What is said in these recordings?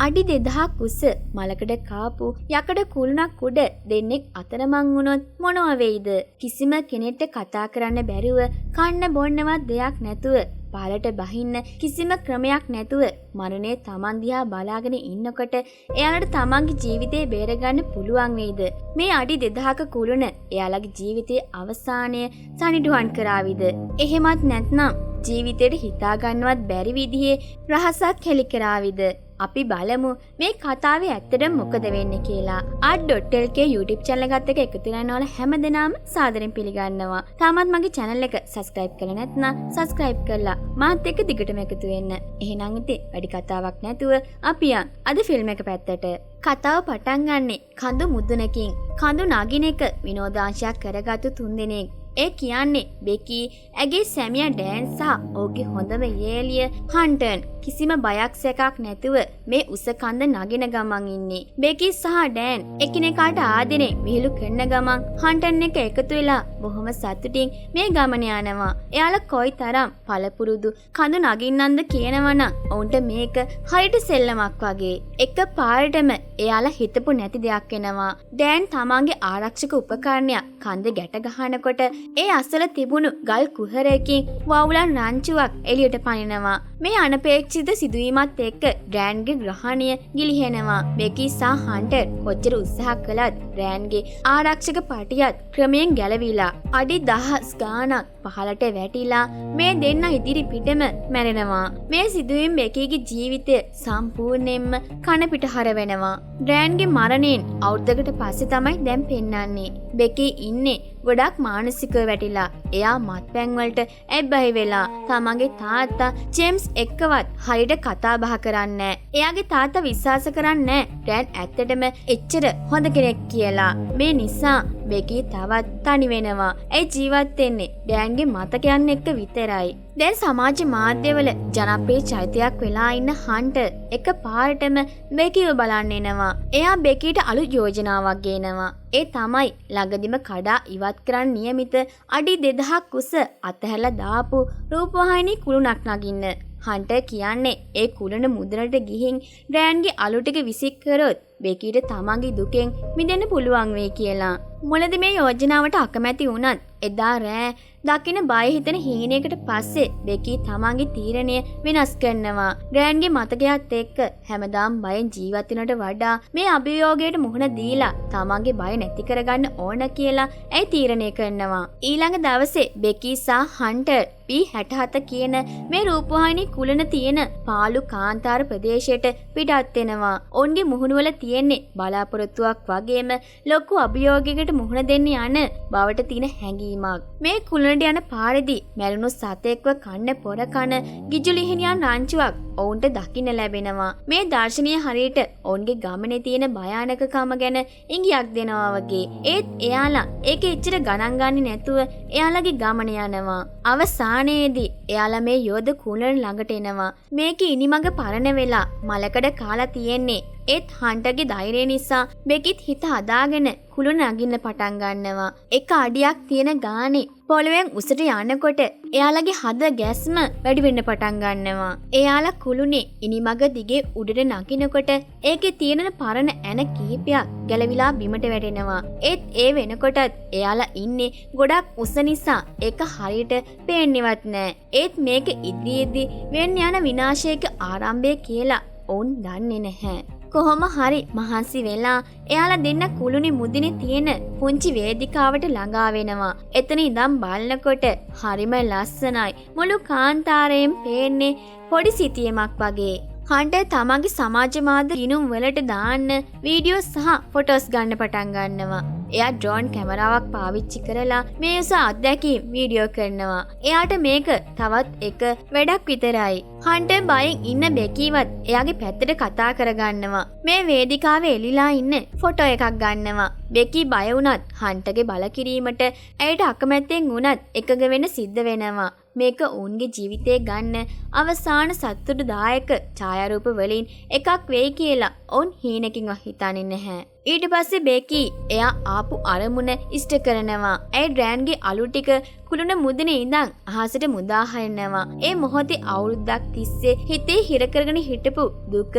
අඩි 2000ක් උස මලකඩ කාපු යකඩ කුළුණක් උඩ දෙන්නෙක් අතරමං වුණොත් මොනව වෙයිද? කිසිම කෙනෙක්ට කතා කරන්න බැරුව කන්න බොන්නවත් දෙයක් නැතුව පාලට බහින්න කිසිම ක්‍රමයක් නැතුව මරණය Taman දිහා බලාගෙන ඉන්නකොට එයාලට තමන්ගේ ජීවිතේ බේරගන්න පුළුවන් වෙයිද? මේ අඩි 2000ක කුළුණ එයාලගේ ජීවිතයේ අවසානය සනිටුහන් කරාවිද? එහෙමත් නැත්නම් ජීවිතේට හිතා ගන්නවත් බැරි විදිහේ රහසක් හෙළි කරාවිද? අපි බලමු මේ කතාවේ ඇත්තටම මොකද වෙන්නේ කියලා. art.lk YouTube channel එකත් එක්ක එකතු වෙන ඔයාලා හැමදෙනාම සාදරයෙන් පිළිගන්නවා. තාමත් මගේ channel එක subscribe කරලා නැත්නම් subscribe කරලා මාත් එක්ක දිගටම එකතු වෙන්න. එහෙනම් ඉතින් වැඩි කතාවක් නැතුව අපි යන් අද ෆිල්ම් එක පැත්තට. කතාව පටන් ගන්නෙ කඳු මුදුනකින්. කඳු නගින එක විනෝදාංශයක් කරගත්තු තුන්දෙනෙක්. ඒ කියන්නේ බෙකි, ඇගේ සැමියා ඩෑන් සහ ඔහුගේ හොඳම යෙලිය හන්ටන් කිසිම බයක් සැකක් නැතුව මේ උස කන්ද නගින ගමන් ඉන්නේ. බෙකි සහ ඩෑන් එකිනෙකාට ආදරේ විහිළු කරන ගමන් හන්ටන් එක එකතු වෙලා බොහොම සතුටින් මේ ගමන යනවා. එයාලා කොයිතරම් පළපුරුදු කඳු නගින්නන්ද කියනවනම් ඔවුන්ට මේක හරියට සෙල්ලමක් වගේ. එක පාරටම එයාලා හිතපු නැති දෙයක් වෙනවා. ඩෑන් තමන්ගේ ආරක්ෂක උපකරණයක් කන්ද ගැට ගහනකොට ඒ අසල තිබුණු ගල් කුහරයකින් වවුලන් රංචුවක් එළියට පනිනවා. මේ අනපේක්ෂිත සිදුවීමත් එක්ක ඩෑන්ගේ ග්‍රහණය ගිලිහෙනවා. බෙකි සහ හන්ටර් කොච්චර උත්සාහ කළත් ඩෑන්ගේ ආරක්ෂක පටියත් ක්‍රමයෙන් ගැලවිලා අඩි 10 ගාණක් පහළට වැටිලා මේ දෙන්න ඉදිරි පිටම මැරෙනවා. මේ සිදුවීම බෙකිගේ ජීවිතය සම්පූර්ණයෙන්ම කන පිටහර වෙනවා. ඩෑන්ගේ මරණයෙන් අවුරුද්දකට පස්සේ තමයි දැන් පෙන්වන්නේ. බෙකි ඉන්නේ ගොඩක් මානසිකව වැටිලා. එයා මත්පැන් වලට ඇබ්බැහි වෙලා තමන්ගේ තාත්තා ජේම්ස් එක්කවත් හරියට කතා බහ කරන්නේ නැහැ. එයාගේ තාත්තා විශ්වාස කරන්නේ නැහැ ඩෑන් ඇත්තටම එච්චර හොඳ කෙනෙක් කියලා. මේ නිසා බෙකි තවත් තනි වෙනවා. ඒ ජීවත් වෙන්නේ ඩෑන්ගේ මතකයන් එක්ක විතරයි. දැන් සමාජ මාධ්‍යවල ජනප්‍රිය චරිතයක් වෙලා ඉන්න හන්ටර් එක පාරටම බෙකිව බලන්න එනවා. එයා බෙකිට අලුත් යෝජනාවක් ගේනවා. ඒ තමයි ළඟදිම කඩා ඉවත් කරන්න නියමිත අඩි 2000ක් උස අතහැරලා දාපු රූපවාහිනී කුළුණක් නගින්න. හන්ටර් කියන්නේ ඒ කුළුණ මුදලට ගිහින් ඩෑන්ගේ අලු ටික විසික් කරොත් බෙකිට තමන්ගේ දුකෙන් මිදෙන්න පුළුවන් වෙයි කියලා. මොළද මේ යෝජනාවට අකමැති වුණත් එදා රෑ දකින්න බය හිතෙන හීනයකට පස්සේ බෙකි තමන්ගේ තීරණය වෙනස් කරනවා. ඩෑන්ගේ මතකයත් එක්ක හැමදාම බයෙන් ජීවත් වෙනට වඩා මේ අභියෝගයට මුහුණ දීලා තමන්ගේ බය නැති කරගන්න ඕන කියලා ඒ තීරණය කරනවා. ඊළඟ දවසේ බෙකි සහ හන්ටර් P67 කියන මේ රූපවාහිනී කුළුණ තියෙන පාළු කාන්තාර ප්‍රදේශයට පිටත් වෙනවා. ඔවුන්ගේ මුහුණුවල තියෙන්නේ බලාපොරොත්තුවක් වගේම ලොකු අභියෝගයකට මුහුණ දෙන්න යන බවට තියෙන හැඟීමක්. මේ කුළුණට යන පාරේදී මැරුණු සතෙක්ව කන්න පොර කන ගිජුලිහිනියන් රංචුවක් ඔවුන්ට දකින්න ලැබෙනවා. මේ දර්ශනීය හරියට ඔවුන්ගේ ගමනේ තියෙන භයානකකම ගැන ඉඟියක් දෙනවා වගේ. ඒත් එයාලා ඒක එච්චර ගණන් ගන්නේ නැතුව එයාලගේ ගමන යනවා. අවසානයේදී එයාලා මේ යෝධ කුළුණ ළඟට එනවා. මේකේ ඉනිමඟ පරණ වෙලා මලකඩ කාලා තියෙන්නේ. ඒත් හන්ටර්ගේ ධෛර්යය නිසා බෙකිත් හිත හදාගෙන කුළුණ නගින්න පටන් ගන්නවා. එක අඩියක් තියෙන ගානේ පොළවෙන් උසට යනකොට එයාලගේ හද ගැස්ම වැඩි වෙන්න පටන් ගන්නවා. එයාලා කුළුණේ ඉනිමඟ දිගේ උඩට නගිනකොට ඒකේ තියෙන පරණ ඇන කිහිපයක් ගැලවිලා බිමට වැටෙනවා. ඒත් ඒ වෙනකොටත් එයාලා ඉන්නේ ගොඩක් උස නිසා ඒක හරියට පේන්නේවත් නැහැ. ඒත් මේක ඉදිරියේදී වෙන්න යන විනාශයක ආරම්භය කියලා ඔවුන් දන්නේ නැහැ. කොහොම හරි මහන්සි වෙලා එයාලා දෙන්න කුළුණේ මුදිනේ තියෙන පුංචි වේදිකාවට ළඟා වෙනවා. එතන ඉඳන් බලනකොට හරිම ලස්සනයි. මුළු කාන්තාරයෙන් පේන්නේ පොඩි සිතියමක් වගේ. හන්ටර් තමන්ගේ සමාජ මාධ්‍ය ගිණුම් වලට දාන්න වීඩියෝ සහ ෆොටෝස් ගන්න පටන් ගන්නවා. එයා ඩ්‍රෝන් කැමරාවක් පාවිච්චි කරලා මේ උස අත්දැකීම් වීඩියෝ කරනවා. එයාට මේක තවත් එක වැඩක් විතරයි. හන්ටර් බයෙන් ඉන්න බෙකිවත් එයාගේ පැත්තට කතා කරගන්නවා. මේ වේදිකාවේ එලිලා ඉන්න ෆොටෝ එකක් ගන්නවා. බෙකි බය වුණත් හන්ටර්ගේ බල කිරීමට ඇයට අකමැත්තෙන් වුණත් එකග වෙන්න සිද්ධ වෙනවා. මේක ඔවුන්ගේ ජීවිතේ ගන්න අවසාන සතුටුදායක ඡායාරූප වලින් එකක් වෙයි කියලා ඔවුන් හීනකින්වත් හිතන්නේ නැහැ. ඊට පස්සේ බේකි එයා ආපු අරමුණ ඉෂ්ට කරනවා. ඒ ඩ්‍රෑන්ගේ අලු ටික කුළුණ මුදුනේ ඉඳන් අහසට මුදා හරිනවා. ඒ මොහොතේ අවුරුද්දක් තිස්සේ හිතේ හිර කරගෙන හිටපු දුක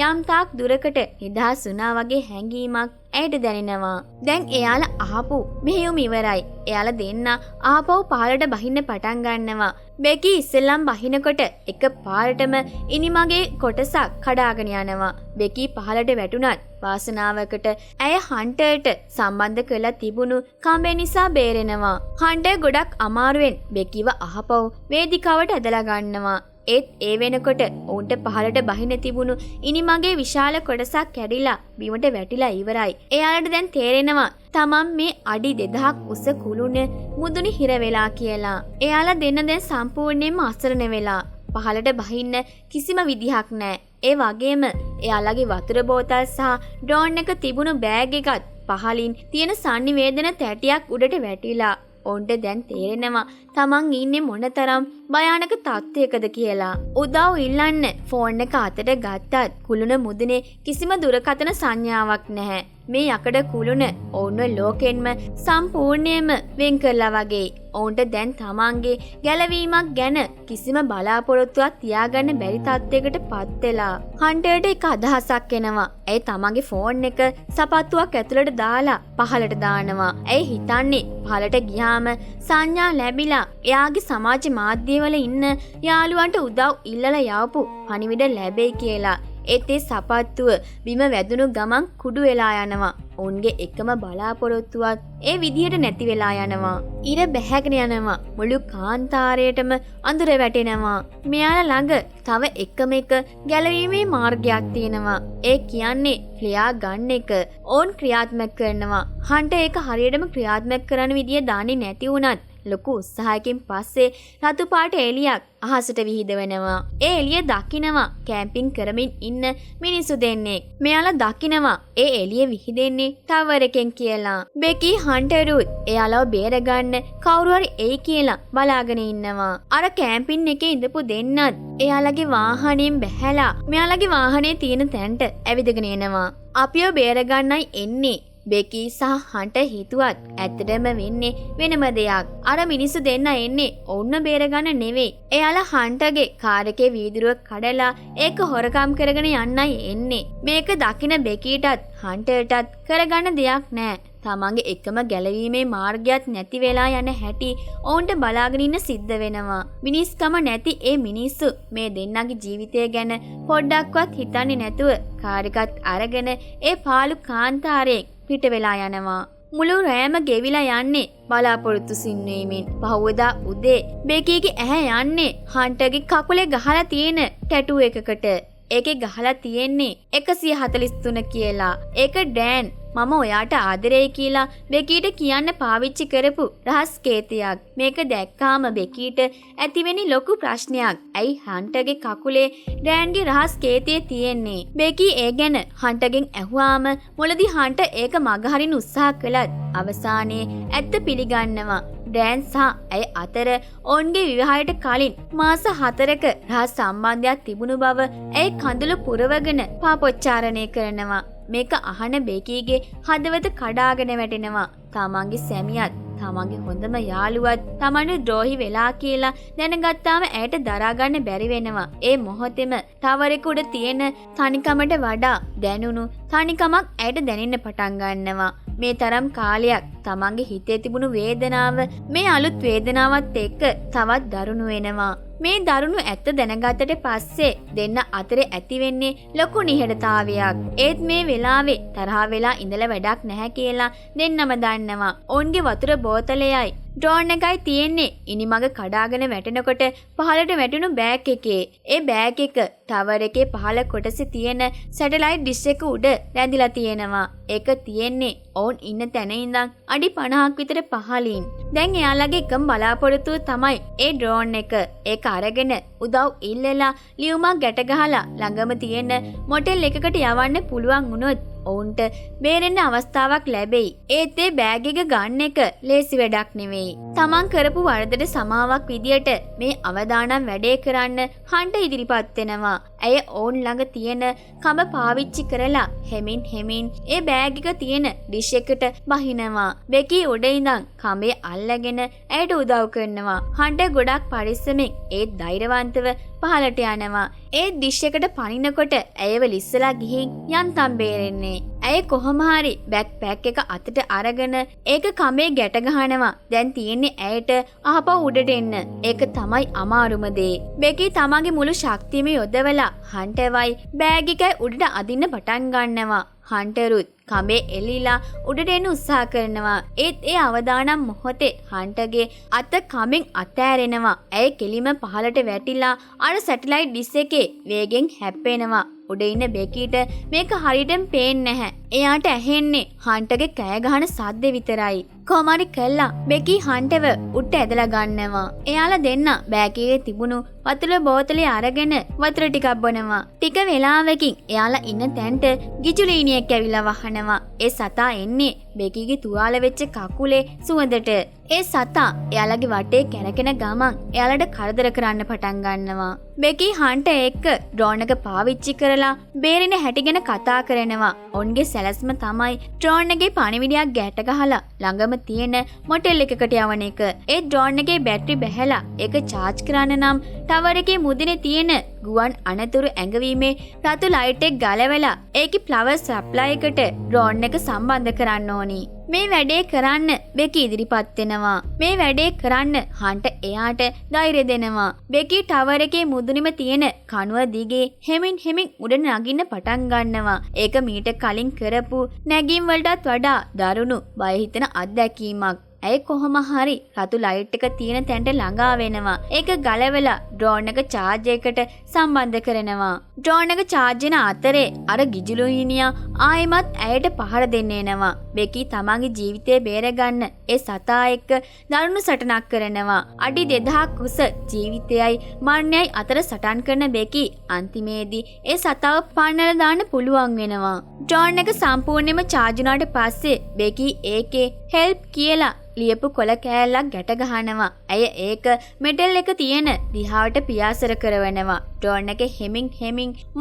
යම් තාක් දුරකට නිදහස් වුණා වගේ හැඟීමක් ඇයට දැනෙනවා. දැන් එයාලා ආපු මෙහෙයුම ඉවරයි. එයාලා දෙන්න ආපහු පහළට බහින්න පටන් ගන්නවා. බෙකි ඉස්සෙල්ලම් බහිනකොට එක පාරටම ඉනිමගේ කොටසක් කඩාගෙන යනවා. බෙකි පහළට වැටුණත් වාසනාවකට ඇය හන්ටර්ට සම්බන්ධ කරලා තිබුණු කම්බේ නිසා බේරෙනවා. හන්ටර් ගොඩක් අමාරුවෙන් බෙකිව අහපව් වේදිකාවට ඇදලා ගන්නවා. ඒත් ඒ වෙනකොට ඔවුන්ට පහළට බහින තිබුණු ඉනිමගේ විශාල කොටසක් කැඩිලා බිමට වැටිලා ඉවරයි. එයාලට දැන් තේරෙනවා තමන් මේ අඩි 2000ක් උස කුළුණ මුදුනේ හිර වෙලා කියලා. එයාලා දෙන්න දැන් සම්පූර්ණයෙන්ම අසරණ වෙලා. පහළට බහින්න කිසිම විදිහක් නැහැ. ඒ වගේම එයාලගේ වතුර බෝතල් සහ ඩ්‍රෝන් එක තිබුණු බෑග් එකත් පහලින් තියෙන සංනිවේදන තැටියක් උඩට වැටිලා. ඔවුන්ට දැන් තේරෙනවා තමන් ඉන්නේ මොනතරම් භයානක තත්ත්වයකද කියලා. උදව් ඉල්ලන්න ෆෝන් එක අතට ගත්තත් කුළුණ මුදුනේ කිසිම දුරකථන සංඥාවක් නැහැ. මේ යකඩ කුළුණ ඔවුන්ව ලෝකෙන්ම සම්පූර්ණයෙන්ම වෙන් කරලා වගේ. ඔවුන්ට දැන් තමන්ගේ ගැලවීමක් ගැන කිසිම බලාපොරොත්තුවක් තියාගන්න බැරි තත්ත්වයකට පත් වෙලා. හන්ටර්ට එක අදහසක් එනවා. ඒ තමන්ගේ ෆෝන් එක සපත්තුවක් ඇතුළට දාලා පහළට දානවා. ඒ හිතන්නේ පහළට ගියාම සංඥා ලැබිලා එයාගේ සමාජ මාධ්‍යවල ඉන්න යාළුවන්ට උදව් ඉල්ලලා යවපු පණිවිඩ ලැබෙයි කියලා. ඒත් ඒ සපත්තුව බිම වැදුණු ගමන් කුඩු වෙලා යනවා. ඔවුන්ගේ එකම බලාපොරොත්තුවත් ඒ විදිහට නැති වෙලා යනවා. ඉර බැහැගෙන යනවා. මුළු කාන්තාරයටම අඳුර වැටෙනවා. මෙයාලා ළඟ තව එකම එක ගැලවීමේ මාර්ගයක් තියෙනවා. ඒ කියන්නේ ක්‍රියා ගන්න එක. ඕන් ක්‍රියාත්මක කරනවා. හන්ට ඒක හරියටම ක්‍රියාත්මක කරන විදිය දන්නේ නැති වුණත් ලොකු උත්සාහයකින් පස්සේ රතු පාට එළියක් අහසට විහිදවෙනවා. ඒ එළිය දකිනවා කැම්පින් කරමින් ඉන්න මිනිසු දෙන්නෙක්. මෙයාලා දකිනවා ඒ එළිය විහිදෙන්නේ ටවර් එකෙන් කියලා. බෙකි හන්ටරුත් එයාලව බේරගන්න කවුරු හරි එයි කියලා බලාගෙන ඉන්නවා. අර කැම්පින් එකේ ඉඳපු දෙන්නත් එයාලගේ වාහනයෙන් බැහැලා මෙයාලගේ වාහනේ තියෙන තැනට ඇවිදගෙන එනවා. අපිව බේරගන්නයි එන්නේ. බෙකි සහ හන්ට හිතුවත් ඇත්තටම වෙන්නේ වෙනම දෙයක්. අර මිනිස්සු දෙන්න එන්නේ ඔවුන්ව බේරගන්න නෙවෙයි. එයාලා හන්ටගේ කාර් එකේ වීදුරුව කඩලා ඒක හොරකම් කරගෙන යන්නයි එන්නේ. මේක දකින බෙකීටත් හන්ටර්ටත් කරගන්න දෙයක් නැහැ. තමන්ගේ එකම ගැලවීමේ මාර්ගයක් නැති වෙලා යන හැටි ඔවුන්ට බලාගෙන ඉන්න සිද්ධ වෙනවා. මිනිස්කම නැති ඒ මිනිස්සු මේ දෙන්නගේ ජීවිතය ගැන පොඩ්ඩක්වත් හිතන්නේ නැතුව කාර් එකත් අරගෙන ඒ පාළු කාන්තාරයෙන් පිට වෙලා යනවා. මුළු රෑම ගෙවිලා යන්නේ බලාපොරොත්තු සින්වීමෙන්. පහුවදා උදේ බෙකීගේ ඇහැ යන්නේ හන්ටර්ගේ කකුලේ ගහලා තියෙන ටැටූ එකකට. ඒකේ ගහලා තියෙන්නේ 143 කියලා. ඒක ඩෑන් මම ඔයාට ආදරෙයි කියලා බෙකීට කියන්න පාවිච්චි කරපු රහස් කේතයක්. මේක දැක්කාම බෙකීට ඇතිවෙන්නේ ලොකු ප්‍රශ්නයක්. ඇයි හන්ටර්ගේ කකුලේ ඩෑන්ගේ රහස් කේතය තියෙන්නේ? බෙකී ඒ ගැන හන්ටර්ගෙන් ඇහුවාම මුලදී හන්ටර් ඒක මගහරින්න උත්සාහ කළත් අවසානයේ ඇත්ත පිළිගන්නවා. ඩෑන් සහ ඇය අතර ඔවුන්ගේ විවාහයට කලින් මාස 4ක රහස් සම්බන්ධයක් තිබුණු බව ඇය කඳුළු පුරවගෙන පාපොච්චාරණය කරනවා. මේක අහන බෙකීගේ හදවත කඩාගෙන වැටෙනවා. තමන්ගේ සැමියාත් තමන්ගේ හොඳම යාළුවත් තමන්ට ද්‍රෝහි වෙලා කියලා දැනගත්තාම ඇයට දරා ගන්න බැරි වෙනවා. ඒ මොහොතේම ටවර් උඩ තියෙන තනිකමට වඩා දැනුණු තනිකමක් ඇයට දැනෙන්න පටන් ගන්නවා. මේ තරම් කාලයක් තමන්ගේ හිතේ තිබුණු වේදනාව මේ අලුත් වේදනාවත් එක්ක තවත් දරුණු වෙනවා. මේ දරුණු ඇත්ත දැනගත්තට පස්සේ දෙන්න අතරේ ඇති වෙන්නේ ලොකු නිහඬතාවයක්. ඒත් මේ වෙලාවේ තරහ වෙලා ඉඳලා වැඩක් නැහැ කියලා දෙන්නම දන්නවා. ඔවුන්ගේ වතුර බෝතලයයි ඩ්‍රෝන් එකයි තියෙන්නේ ඉනිමග කඩාගෙන වැටෙනකොට පහළට වැටුණු බෑග් එකේ. ඒ බෑග් එක ටවර් එකේ පහළ කොටසේ තියෙන සැටලයිට් ඩිෂ් එක උඩ රැඳිලා තියෙනවා. ඒක තියෙන්නේ ඔවුන් ඉන්න තැන ඉඳන් අඩි 50ක් විතර පහළින්. දැන් එයාලගේ එකම බලාපොරොත්තුව තමයි ඒ ඩ්‍රෝන් එක. ඒක අරගෙන උදව් ඉල්ලලා ලියුමක් ගැට ගහලා ළඟම තියෙන මොටෙල් එකකට යවන්න පුළුවන් වුණොත් ඔවුන්ට බේරෙන්න අවස්ථාවක් ලැබෙයි. ඒත් ඒ බෑග් එක ගන්න එක ලේසි වැඩක් නෙවෙයි. තමන් කරපු වරදට සමාවක් විදියට මේ අවදානම් වැඩේ කරන්න හන්ට ඉදිරිපත් වෙනවා. ඇය ඔවුන් ළඟ තියෙන කඹ පාවිච්චි කරලා හෙමින් ඒ බෑග් එක තියෙන ඩිෂ් එකට බහිනවා. බෙකි උඩ ඉඳන් කඹේ අල්ලගෙන ඇයට උදව් කරනවා. හන්ට ගොඩක් පරිස්සමෙන් ඒත් ධෛර්යවන්තව පහලට යනවා. ඒ ඩිෂ් එකට පනිනකොට ඇයව ලිස්සලා ගිහින් යන්තම් බේරෙන්නේ. ඇය කොහොම හරි බෑග් පැක් එක අතට අරගෙන ඒක කඹේ ගැට ගහනවා. දැන් තියෙන්නේ ඇයට ආපහු උඩට එන්න. ඒක තමයි අමාරුම දේ. බෙකි තමන්ගේ මුළු ශක්තියම යොදවලා හන්ටර්වයි බෑග් එකයි උඩට අදින්න පටන් ගන්නවා. හන්ටරුත් කඹේ එලිලා උඩට එන්න උත්සාහ කරනවා. ඒත් ඒ අවදානම් මොහොතේ හන්ටගේ අත කඹෙන් අතෑරෙනවා. ඇය කෙලිම පහලට වැටිලා අර සැටලයිට් ඩිස් එකේ වේගෙන් හැප්පෙනවා. උඩ ඉන්න බෙකීට මේක හරියටම පේන්නේ නැහැ. එයාට ඇහෙන්නේ හන්ටගේ කෑ ගහන සද්ද විතරයි. කොමාරි කළා බෙකි හන්ටව උඩට ඇදලා ගන්නවා. එයාලා දෙන්න බෑග් එකේ තිබුණු වතුර බෝතලේ අරගෙන වතුර ටිකක් බොනවා. ටික වෙලාවකින් එයාලා ඉන්න තැනට ගිජුලීනියෙක් ඇවිල්ලා වහනවා. ඒ සතා එන්නේ බෙකිගේ තුවාල වෙච්ච කකුලේ සුවඳට. ඒ සතා එයාලගේ වටේ කැරකෙන ගමන් එයාලට කරදර කරන්න පටන් ගන්නවා. බෙකි හන්ට එක්ක ඩ්‍රෝන් එක පාවිච්චි කරලා බේරෙන හැටි ගැන කතා කරනවා. ඔවුන්ගේ සැලැස්ම තමයි ඩ්‍රෝන් එකේ පණිවිඩයක් ගැට ගහලා ළඟම තියෙන මොටෙල් එකකට යවන එක. ඒ ඩ්‍රෝන් එකේ බැටරි බැහැලා ඒක charge කරන්න නම් ටවර් එකේ මුදිනේ තියෙන ගුවන් අනතුරු ඇඟවීමේ රතු ලයිට් එක ගලවලා ඒකේ ෆ්ලවර් සප්ලයි එකට ඩ්‍රෝන් එක සම්බන්ධ කරන්න ඕනි. මේ වැඩේ කරන්න බෙකි ඉදිරිපත් වෙනවා. මේ වැඩේ කරන්න හන්ට එයාට ධෛර්යය දෙනවා. බෙකි ටවර් එකේ මුදුනේම තියෙන කණුව දිගේ හෙමින් උඩ නගින්න පටන් ගන්නවා. ඒක මීට කලින් කරපු නැගීම් වලටත් වඩා දරුණු බය හිතෙන අත්දැකීමක්. ඇය කොහොම හරි රතු ලයිට් එක තියෙන තැනට ළඟා වෙනවා. ඒක ගලවලා ඩ්‍රෝන් එක charge එකට සම්බන්ධ කරනවා. ඩ්‍රෝන් එක charge වෙන අතරේ අර ගිජුලුහිනියා ආයෙමත් ඇයට පහර දෙන්න එනවා. බෙකි තමන්ගේ ජීවිතය බේරගන්න ඒ සතා එක්ක දරුණු සටනක් කරනවා. අඩි 2000ක් උස ජීවිතයයි මරණයයි අතර සටන් කරන බෙකි අන්තිමේදී ඒ සතාව පන්නලා දාන්න පුළුවන් වෙනවා. ඩ්‍රෝන් එක සම්පූර්ණයෙන්ම charge වුණාට පස්සේ බෙකි ඒකේ help කියලා ලියපු කොළ කෑල්ලක් ගැට ගහනවා. ඇය ඒක මෙටල් එක තියෙන දිහාවට පියාසර කරවනවා. ඩ්‍රෝන් එක හෙමින්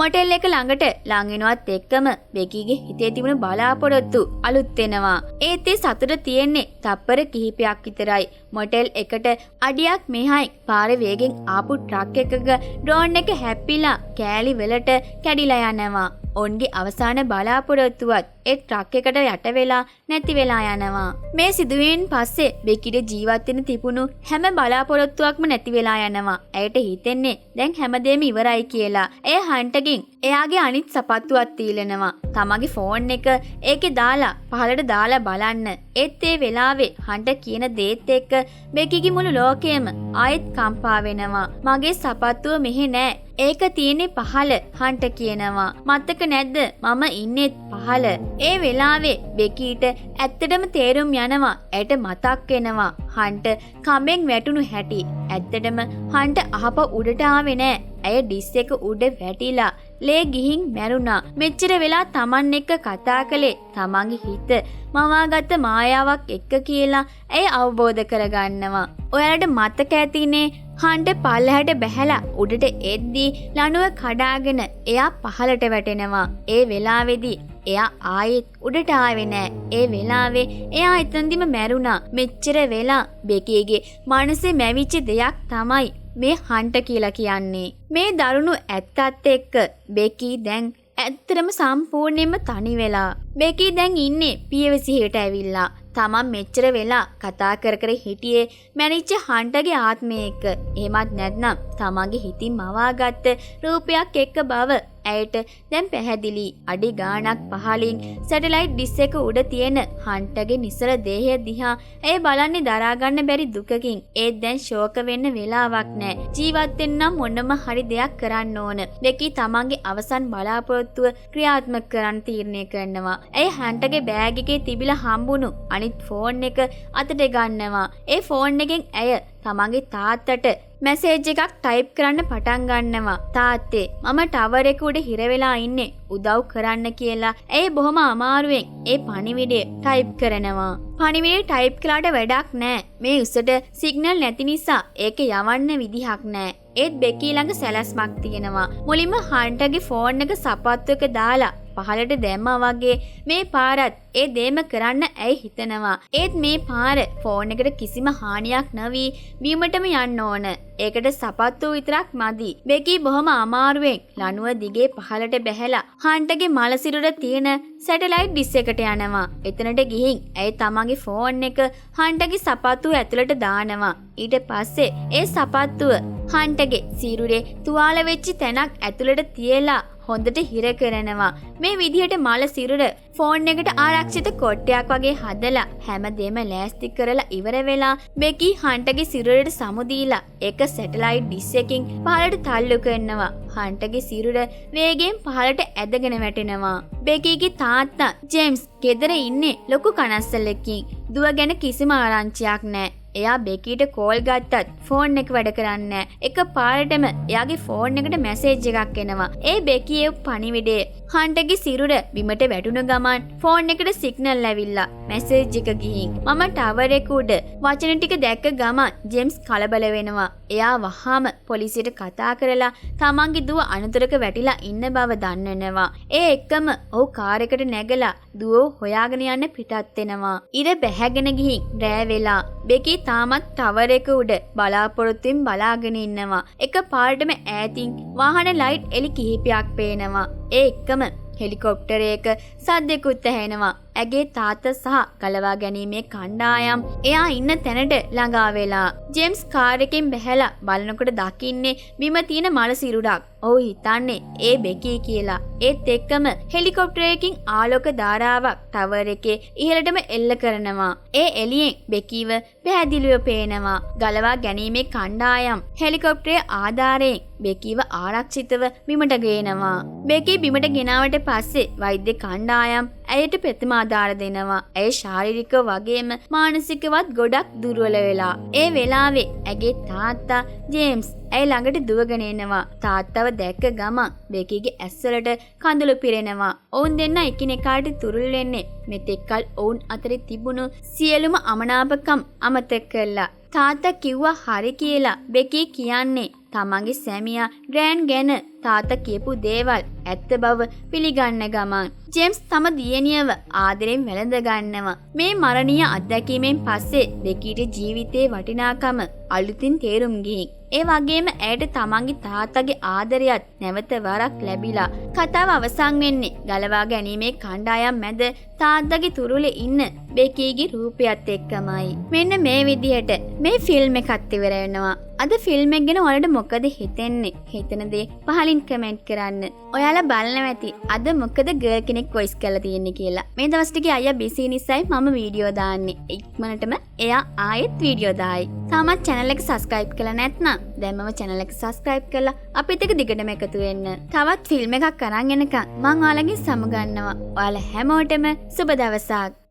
මොටෙල් එක ළඟට ලං වෙනවත් එක්කම බෙකීගේ හිතේ තිබුණු බලාපොරොත්තු අලුත් වෙනවා. ඒත් ඒ සතුට තියෙන්නේ තප්පර කිහිපයක් විතරයි. මොටෙල් එකට අඩියක් මෙහායි පාරේ වේගෙන් ආපු ට්‍රක් එකක ඩ්‍රෝන් එක හැප්පිලා කෑලි වලට කැඩිලා යනවා. ඔවුන්ගේ අවසාන බලාපොරොත්තුවත් ඒ ට්‍රක් එකට යට වෙලා නැති වෙලා යනවා. මේ සිදුවීමෙන් පස්සේ බෙකිට ජීවත් වෙන්න තිබුණු හැම බලාපොරොත්තුවක්ම නැති වෙලා යනවා. ඇයට හිතෙන්නේ දැන් හැමදේම ඉවරයි කියලා. එය හන්ටගෙන් එයාගේ අනිත් සපත්තුවත් තීලනවා. තමගේ ෆෝන් එක ඒකේ දාලා පහලට දාලා බලන්න. ඒත් ඒ වෙලාවේ හන්ට කියන දේත් එක්ක බෙකිගේ මුළු ලෝකයම ආයෙත් කම්පා වෙනවා. මගේ සපත්තුව මෙහෙ නෑ. ඒක තියෙන්නේ පහළ හන්ට කියනවා. මතක නැද්ද මම ඉන්නෙත් පහළ. ඒ වෙලාවේ බෙකීට ඇත්තටම තේරුම් යනවා. ඇයට මතක් වෙනවා හන්ට කඹෙන් වැටුණු හැටි. ඇත්තටම හන්ට අහප උඩට ආවේ නෑ. ඇය ඩිස් එක උඩ වැටිලා ලේ ගිහින් මැරුණා. මෙච්චර වෙලා Taman එක්ක කතා කළේ තමන්ගේ හිත මවාගත්ත මායාවක් එක්ක කියලා ඇය අවබෝධ කරගන්නවා. ඔයාලට මතක ඇතිනේ හන්ට පල්ලහැට බැහැලා උඩට එද්දී ලණුව කඩාගෙන එයා පහලට වැටෙනවා. ඒ වෙලාවේදී එයා ආයෙත් උඩට ආවේ නෑ. ඒ වෙලාවේ එයා එතනදිම මැරුණා. මෙච්චර වෙලා බෙකීගේ මනසේ මැවිච්ච දෙයක් තමයි මේ හන්ට කියලා කියන්නේ. මේ දරුණු ඇත්තත් එක්ක බෙකී දැන් ඇත්තටම සම්පූර්ණයෙන්ම තනි වෙලා. බෙකී දැන් ඉන්නේ පියවසියට ඇවිල්ලා. තමන් මෙච්චර වෙලා කතා කර හිටියේ මැරිච්ච හන්ටගේ ආත්මය එක්ක. එහෙමත් නැත්නම් තමන්ගේ හිතින් මවාගත්ත රූපයක් එක්ක බව ඇයට දැන් පැහැදිලි. අඩි ගාණක් පහලින් සැටලයිට් ඩිස් එක උඩ තියෙන හන්ටගේ නිසල දේහය දිහා ඇය බලන්නේ දරා ගන්න බැරි දුකකින්. ඒත් දැන් ශෝක වෙන්න වෙලාවක් නැහැ. ජීවත් වෙන්න නම් මොනම හරි දෙයක් කරන්න ඕන. බෙකී තමන්ගේ අවසන් බලාපොරොත්තුව ක්‍රියාත්මක කරන්න තීරණය කරනවා. ඇය හන්ටගේ බෑග් එකේ තිබිලා හම්බුණු අනිත් ෆෝන් එක අතට ගන්නවා. ඒ ෆෝන් එකෙන් ඇය තමන්ගේ තාත්තට මැසේජ් එකක් ටයිප් කරන්න පටන් ගන්නවා. තාත්තේ මම ටවර් එක උඩ හිර වෙලා ඉන්නේ උදව් කරන්න කියලා. ඒ බොහොම අමාරුවෙන් ඒ පණිවිඩය ටයිප් කරනවා. පණිවිඩය ටයිප් කළාට වැඩක් නෑ. මේ උසට සිග්නල් නැති නිසා ඒක යවන්න විදිහක් නෑ. ඒත් බෙකී ළඟ සැලැස්මක් තියෙනවා. මුලින්ම හන්ටගේ ෆෝන් එක සපත්තුවක දාලා පහලට දැම්මා වගේ මේ පාරත් ඒ දේම කරන්න ඇයි හිතනවා. ඒත් මේ පාර ෆෝන් එකට කිසිම හානියක් නොවි බීමටම යන්න ඕන. ඒකට සපත්තු විතරක් මදි. බෙකී බොහොම අමාරුවෙන් ලනුව දිගේ පහලට බැහැලා හන්ටගේ මලසිරුර තියෙන සැටලයිට් ඩිස් එකට යනවා. එතනට ගිහින් ඇයි තමන්ගේ ෆෝන් එක හන්ටගේ සපත්තුව ඇතුළට දානවා. ඊට පස්සේ ඒ සපත්තුව හන්ටගේ සිරුරේ තුවාල වෙච්චි තැනක් ඇතුළට තියලා හොඳට හිර කරනවා. මේ විදිහට මල සිරුර ෆෝන් එකට ආරක්ෂිත කොට්ටයක් වගේ හදලා හැමදේම ලෑස්ති කරලා ඉවර වෙලා බෙකී හන්ටගේ සිරුරට සමු දීලා ඒක සැටලයිට් ඩිස් එකකින් පහළට තල්ලු කරනවා. හන්ටගේ සිරුර වේගයෙන් පහළට ඇදගෙන වැටෙනවා. බෙකීගේ තාත්තා ජේම්ස් ගෙදර ඉන්නේ ලොකු කනස්සලකින්. දුව ගැන කිසිම ආරංචියක් නැහැ. එයා බෙකීට කෝල් ගත්තත් ෆෝන් එක වැඩ කරන්නේ නැහැ. එක පාරටම එයාගේ ෆෝන් එකට මැසේජ් එකක් එනවා. ඒ බෙකීයේ පණිවිඩය හන්ටගේ සිරුර බිමට වැටුණ ගමන් ෆෝන් එකට සිග්නල් ඇවිල්ලා මැසේජ් එක ගිහින් මම ටවර් එක උඩ වචන ටික දැක්ක ගමන් ජේම්ස් කලබල වෙනවා. එයා වහාම පොලිසියට කතා කරලා තමන්ගේ දුව අනතුරක වැටිලා ඉන්න බව දන්වනවා. ඒ එක්කම ඔහු කාර් එකට නැගලා දුවව හොයාගෙන යන්න පිටත් වෙනවා. ඉර බැහැගෙන ගිහින් රෑ වෙලා බෙකී තාමත් ටවර් එක උඩ බලාපොරොත්තුෙන් බලාගෙන ඉන්නවා. එක පාරටම ඈතින් වාහන ලයිට් එලි කිහිපයක් පේනවා. ඒ එක්කම හෙලිකොප්ටරයක සද්දෙකුත් ඇහෙනවා. ඇගේ තාත්තා සහ ගලවා ගැනීමේ කණ්ඩායම් එයා ඉන්න තැනට ළඟා වෙලා ජේම්ස් කාර් එකෙන් බැහැලා බලනකොට දකින්නේ බිම තියෙන මල සිරුරක්. ඔහු හිතන්නේ ඒ බෙකී කියලා. ඒත් එක්කම හෙලිකොප්ටරයකින් ආලෝක ධාරාවක් ටවර් එකේ ඉහළටම එල්ල කරනවා. ඒ එළියෙන් බෙකීව පැහැදිලිව පේනවා. ගලවා ගැනීමේ කණ්ඩායම් හෙලිකොප්ටරයේ ආධාරයෙන් බෙකීව ආරක්ෂිතව බිමට ගේනවා. බෙකී බිමට ගෙනාවට පස්සේ වෛද්‍ය කණ්ඩායම් ඇයට ප්‍රථම ආධාර දෙනවා. ඇය ශාරීරික වගේම මානසිකවත් ගොඩක් දුර්වල වෙලා. ඒ වෙලාවේ ඇගේ තාත්තා ජේම්ස් ඇය ළඟට දුවගෙන එනවා. තාත්තව දැක්ක ගමන් බෙකීගේ ඇස්වලට කඳුළු පිරෙනවා. ඔවුන් දෙන්න එකිනෙකාට තුරුල් වෙන්නේ මෙතෙක්කල් ඔවුන් අතරේ තිබුණු සියලුම අමනාපකම් අමතක කළා. තාත්තා කිව්වා හරි කියලා. බෙකී කියන්නේ තමන්ගේ සැමියා ග්‍රෑන්ඩ් ගැන තාත්තා කියපු දේවල් ඇත්ත බව පිළිගන්න ගමන් ජේම්ස් තම දියණියව ආදරෙන් වැළඳ ගන්නවා. මේ මරණීය අත්දැකීමෙන් පස්සේ බෙකීට ජීවිතේ වටිනාකම අලුතින් තේරුම් ගිහින් ඒ වගේම ඇයට තමන්ගේ තාත්තගේ ආදරයත් නැවත වරක් ලැබිලා කතාව අවසන් වෙන්නේ ගලවා ගැනීමේ කණ්ඩායම් මැද තාත්තගේ තුරුලේ ඉන්න බෙකීගේ රූපයත් එක්කමයි. මෙන්න මේ විදිහට මේ ෆිල්ම් එකත් ඉවර වෙනවා. අද ෆිල්ම් එක ගැන ඔයාලට මොකද හිතෙන්නේ? හිතන දේ පහලින් කමෙන්ට් කරන්න. ඔයාලා බලනවා ඇති අද මොකද ගර්ල් කෙනෙක් වොයිස් කරලා තියෙන්නේ කියලා. මේ දවස් ටිකේ අයියා බිසි නිසායි මම වීඩියෝ දාන්නේ. ඉක්මනටම එයා ආයෙත් වීඩියෝ දායි. තාමත් channel එක subscribe කරලා නැත්නම් දැන්මම channel එක subscribe කරලා අපිත් එක්ක දිගටම එකතු වෙන්න. තවත් ෆිල්ම් එකක් අරන් එනකම් මම ඔයාලගෙන් සමුගන්නවා. ඔයාලා හැමෝටම සුබ දවසක්.